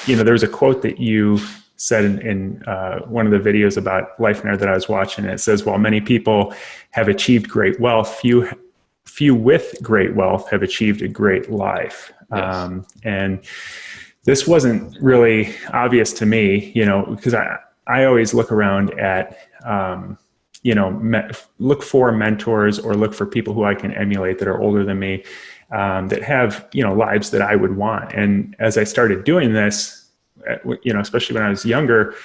there's a quote that you said in one of the videos about Lifeonaire that I was watching. It says, while many people have achieved great wealth, few with great wealth have achieved a great life. Yes. And this wasn't really obvious to me, because I always look around at, look for mentors or look for people who I can emulate that are older than me, that have, lives that I would want. And as I started doing this, especially when I was younger,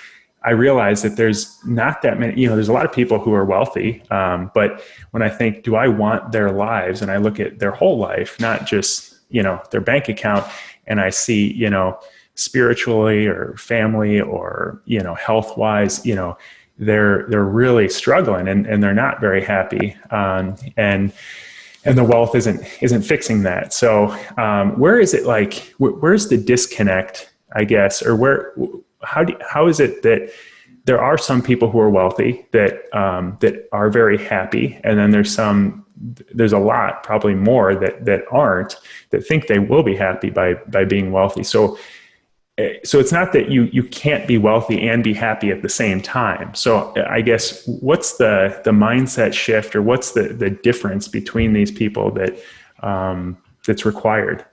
I realized that there's not that many, there's a lot of people who are wealthy. But when I think, do I want their lives? And I look at their whole life, not just, their bank account, and I see, spiritually or family or, health wise, they're really struggling and they're not very happy. And the wealth isn't fixing that. So where is it like, where's the disconnect, I guess, or how is it that there are some people who are wealthy that are very happy, and then there's a lot, probably more that aren't, that think they will be happy by being wealthy. So it's not that you can't be wealthy and be happy at the same time. So I guess what's the mindset shift, or what's the difference between these people that's required?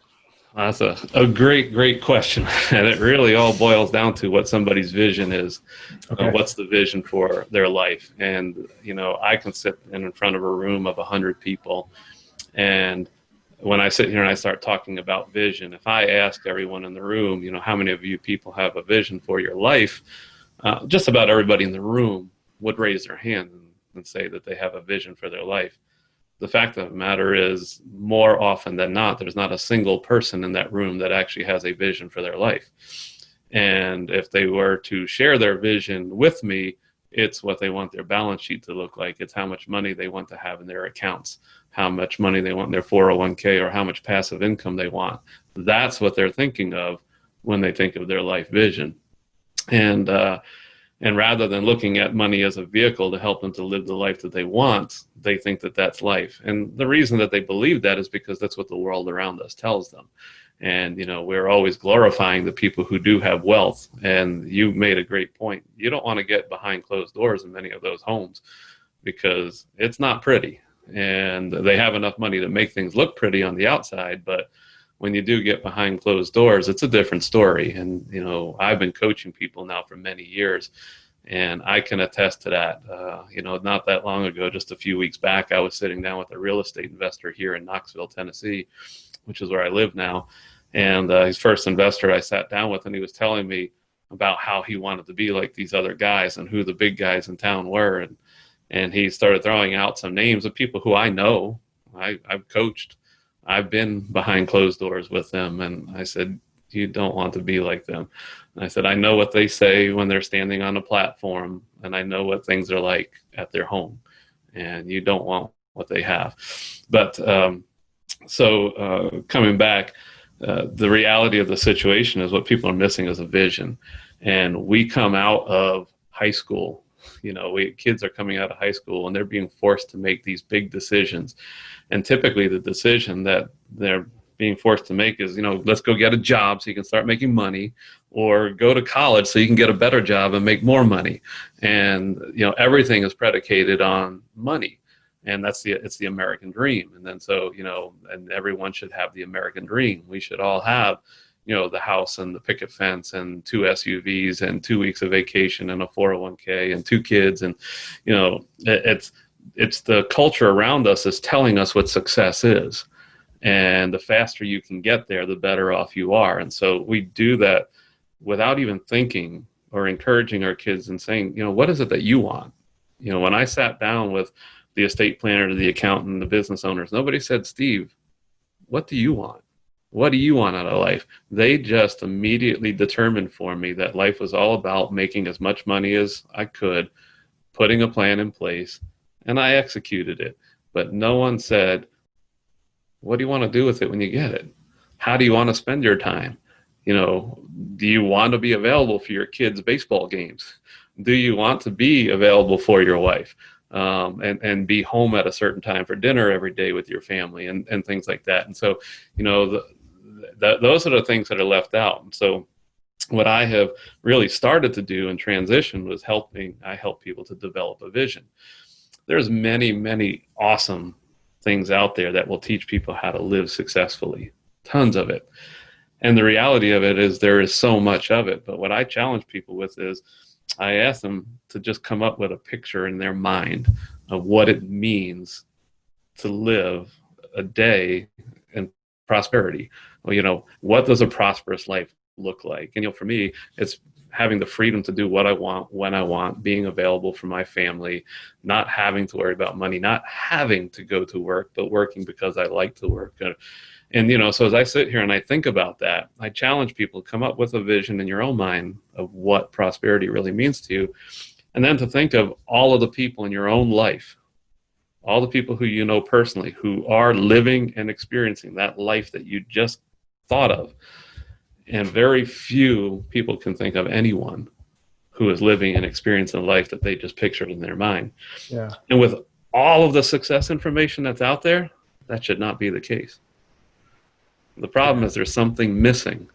That's a great question. And it really all boils down to what somebody's vision is. Okay. What's the vision for their life? And, I can sit in front of a room of 100 people. And when I sit here and I start talking about vision, if I ask everyone in the room, how many of you people have a vision for your life? Just about everybody in the room would raise their hand and say that they have a vision for their life. The fact of the matter is, more often than not, there's not a single person in that room that actually has a vision for their life. And if they were to share their vision with me, it's what they want their balance sheet to look like. It's how much money they want to have in their accounts, how much money they want in their 401k, or how much passive income they want. That's what they're thinking of when they think of their life vision. And rather than looking at money as a vehicle to help them to live the life that they want, they think that that's life. And the reason that they believe that is because that's what the world around us tells them. And, we're always glorifying the people who do have wealth. And you made a great point. You don't want to get behind closed doors in many of those homes, because it's not pretty. And they have enough money to make things look pretty on the outside, but when you do get behind closed doors, it's a different story. And, I've been coaching people now for many years, and I can attest to that. Not that long ago, just a few weeks back, I was sitting down with a real estate investor here in Knoxville, Tennessee, which is where I live now. And his first investor I sat down with, and he was telling me about how he wanted to be like these other guys and who the big guys in town were. And he started throwing out some names of people who I know. I've coached. I've been behind closed doors with them. And I said, you don't want to be like them. And I said, I know what they say when they're standing on a platform, and I know what things are like at their home, and you don't want what they have. But coming back, the reality of the situation is what people are missing is a vision. And we come out of high school, kids are coming out of high school and they're being forced to make these big decisions. And typically the decision that they're being forced to make is, let's go get a job so you can start making money, or go to college so you can get a better job and make more money. And, everything is predicated on money. And it's the American dream. And then and everyone should have the American dream. We should all have, the house and the picket fence and 2 SUVs and 2 weeks of vacation and a 401k and 2 kids. And, it's the culture around us is telling us what success is. And the faster you can get there, the better off you are. And so we do that without even thinking or encouraging our kids and saying, what is it that you want? When I sat down with the estate planner, the accountant, the business owners, nobody said, Steve, what do you want? What do you want out of life? They just immediately determined for me that life was all about making as much money as I could, putting a plan in place, and I executed it. But no one said, what do you want to do with it when you get it? How do you want to spend your time? Do you want to be available for your kids' baseball games? Do you want to be available for your wife? And be home at a certain time for dinner every day with your family and things like that. And so, those are the things that are left out. And so what I have really started to do in transition was I help people to develop a vision. There's many, many awesome things out there that will teach people how to live successfully. Tons of it. And the reality of it is there is so much of it. But what I challenge people with is I ask them to just come up with a picture in their mind of what it means to live a day in prosperity. Well, what does a prosperous life look like? And, for me, it's having the freedom to do what I want, when I want, being available for my family, not having to worry about money, not having to go to work, but working because I like to work. And, so as I sit here and I think about that, I challenge people to come up with a vision in your own mind of what prosperity really means to you. And then to think of all of the people in your own life, all the people who you know personally, who are living and experiencing that life that you just thought of. And very few people can think of anyone who is living and experiencing a life that they just pictured in their mind. Yeah. And with all of the success information that's out there, that should not be the case. The problem is there's something missing.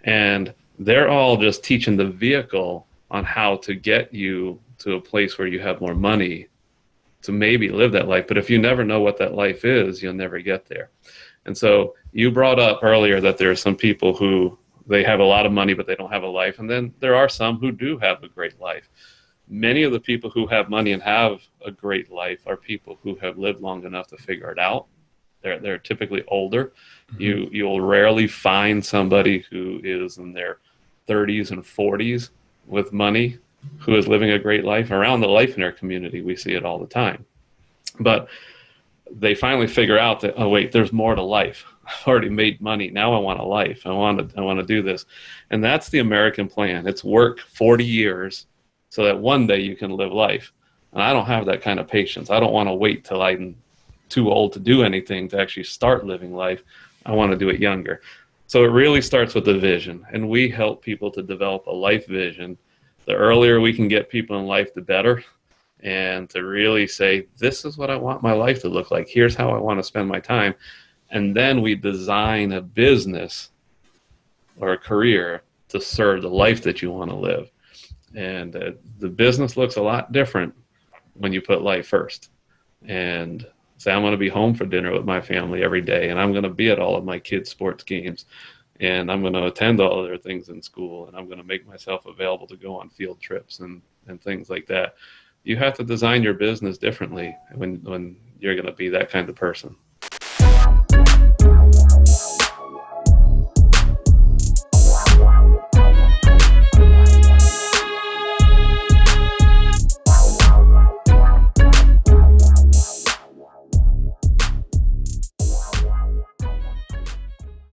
And they're all just teaching the vehicle on how to get you to a place where you have more money to maybe live that life. But if you never know what that life is, you'll never get there. And so you brought up earlier that there are some people who they have a lot of money, but they don't have a life. And then there are some who do have a great life. Many of the people who have money and have a great life are people who have lived long enough to figure it out. They're typically older. Mm-hmm. You'll rarely find somebody who is in their 30s and 40s with money who is living a great life. Around the Lifeonaire community, we see it all the time. But they finally figure out that, oh wait, there's more to life. I've already made money. Now I want a life. I want to do this. And that's the American plan. It's work 40 years so that one day you can live life. And I don't have that kind of patience. I don't want to wait till I'm too old to do anything to actually start living life. I want to do it younger. So it really starts with the vision. And we help people to develop a life vision. The earlier we can get people in life, the better. And to really say, this is what I want my life to look like. Here's how I want to spend my time. And then we design a business or a career to serve the life that you want to live. And the business looks a lot different when you put life first. And say, I'm going to be home for dinner with my family every day. And I'm going to be at all of my kids' sports games. And I'm going to attend all of their things in school. And I'm going to make myself available to go on field trips and things like that. You have to design your business differently when you're going to be that kind of person.